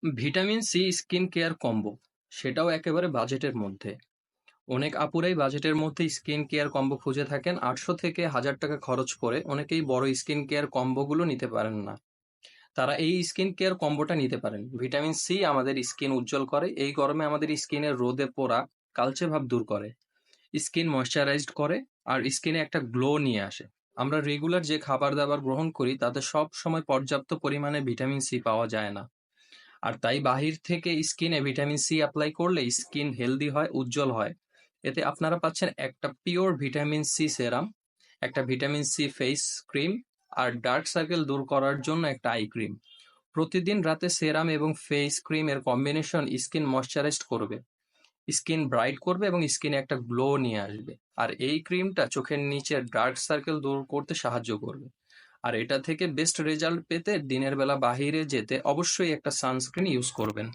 Vitamin C skin care combo, সেটাও একেবারে বাজেটের মধ্যে। অনেক আপুরাই বাজেটের মধ্যে স্কিন কেয়ার কম্বো খুঁজে থাকেন। 800 থেকে 1000 টাকা খরচ করে অনেকেই বড় স্কিন কেয়ার কম্বোগুলো নিতে পারেন না। তারা এই স্কিন কেয়ার কম্বোটা নিতে পারেন। ভিটামিন সি আমাদের স্কিন উজ্জ্বল করে, এই গরমে আমাদের স্কিনের রোদে পোড়া, কালচে ভাব দূর করে, স্কিন ময়শ্চারাইজড করে, আর স্কিনে একটা গ্লো নিয়ে আসে। আমরা রেগুলার যে খাবার দাবার গ্রহণ করি তাতে সব সময় পর্যাপ্ত পরিমাণে ভিটামিন সি পাওয়া যায় না। আর তাই বাহির থেকে স্কিনে ভিটামিন সি অ্যাপ্লাই করলে স্কিন হেলদি হয়, উজ্জ্বল হয়। এতে আপনারা পাচ্ছেন একটা পিওর ভিটামিন সি সেরাম, একটা ভিটামিন সি ফেস ক্রিম, আর ডার্ক সার্কেল দূর করার জন্য একটা আই ক্রিম। প্রতিদিন রাতে সেরাম এবং ফেস ক্রিম এর কম্বিনেশন স্কিন ময়শ্চারাইজড করবে, স্কিন ব্রাইট করবে এবং স্কিনে একটা গ্লো নিয়ে আসবে। আর এই ক্রিমটা চোখের নিচের ডার্ক সার্কেল দূর করতে সাহায্য করবে। আর এটা থেকে বেস্ট রেজাল্ট পেতে দিনের বেলা বাহিরে যেতে অবশ্যই একটা সানস্ক্রিন ইউজ করবেন।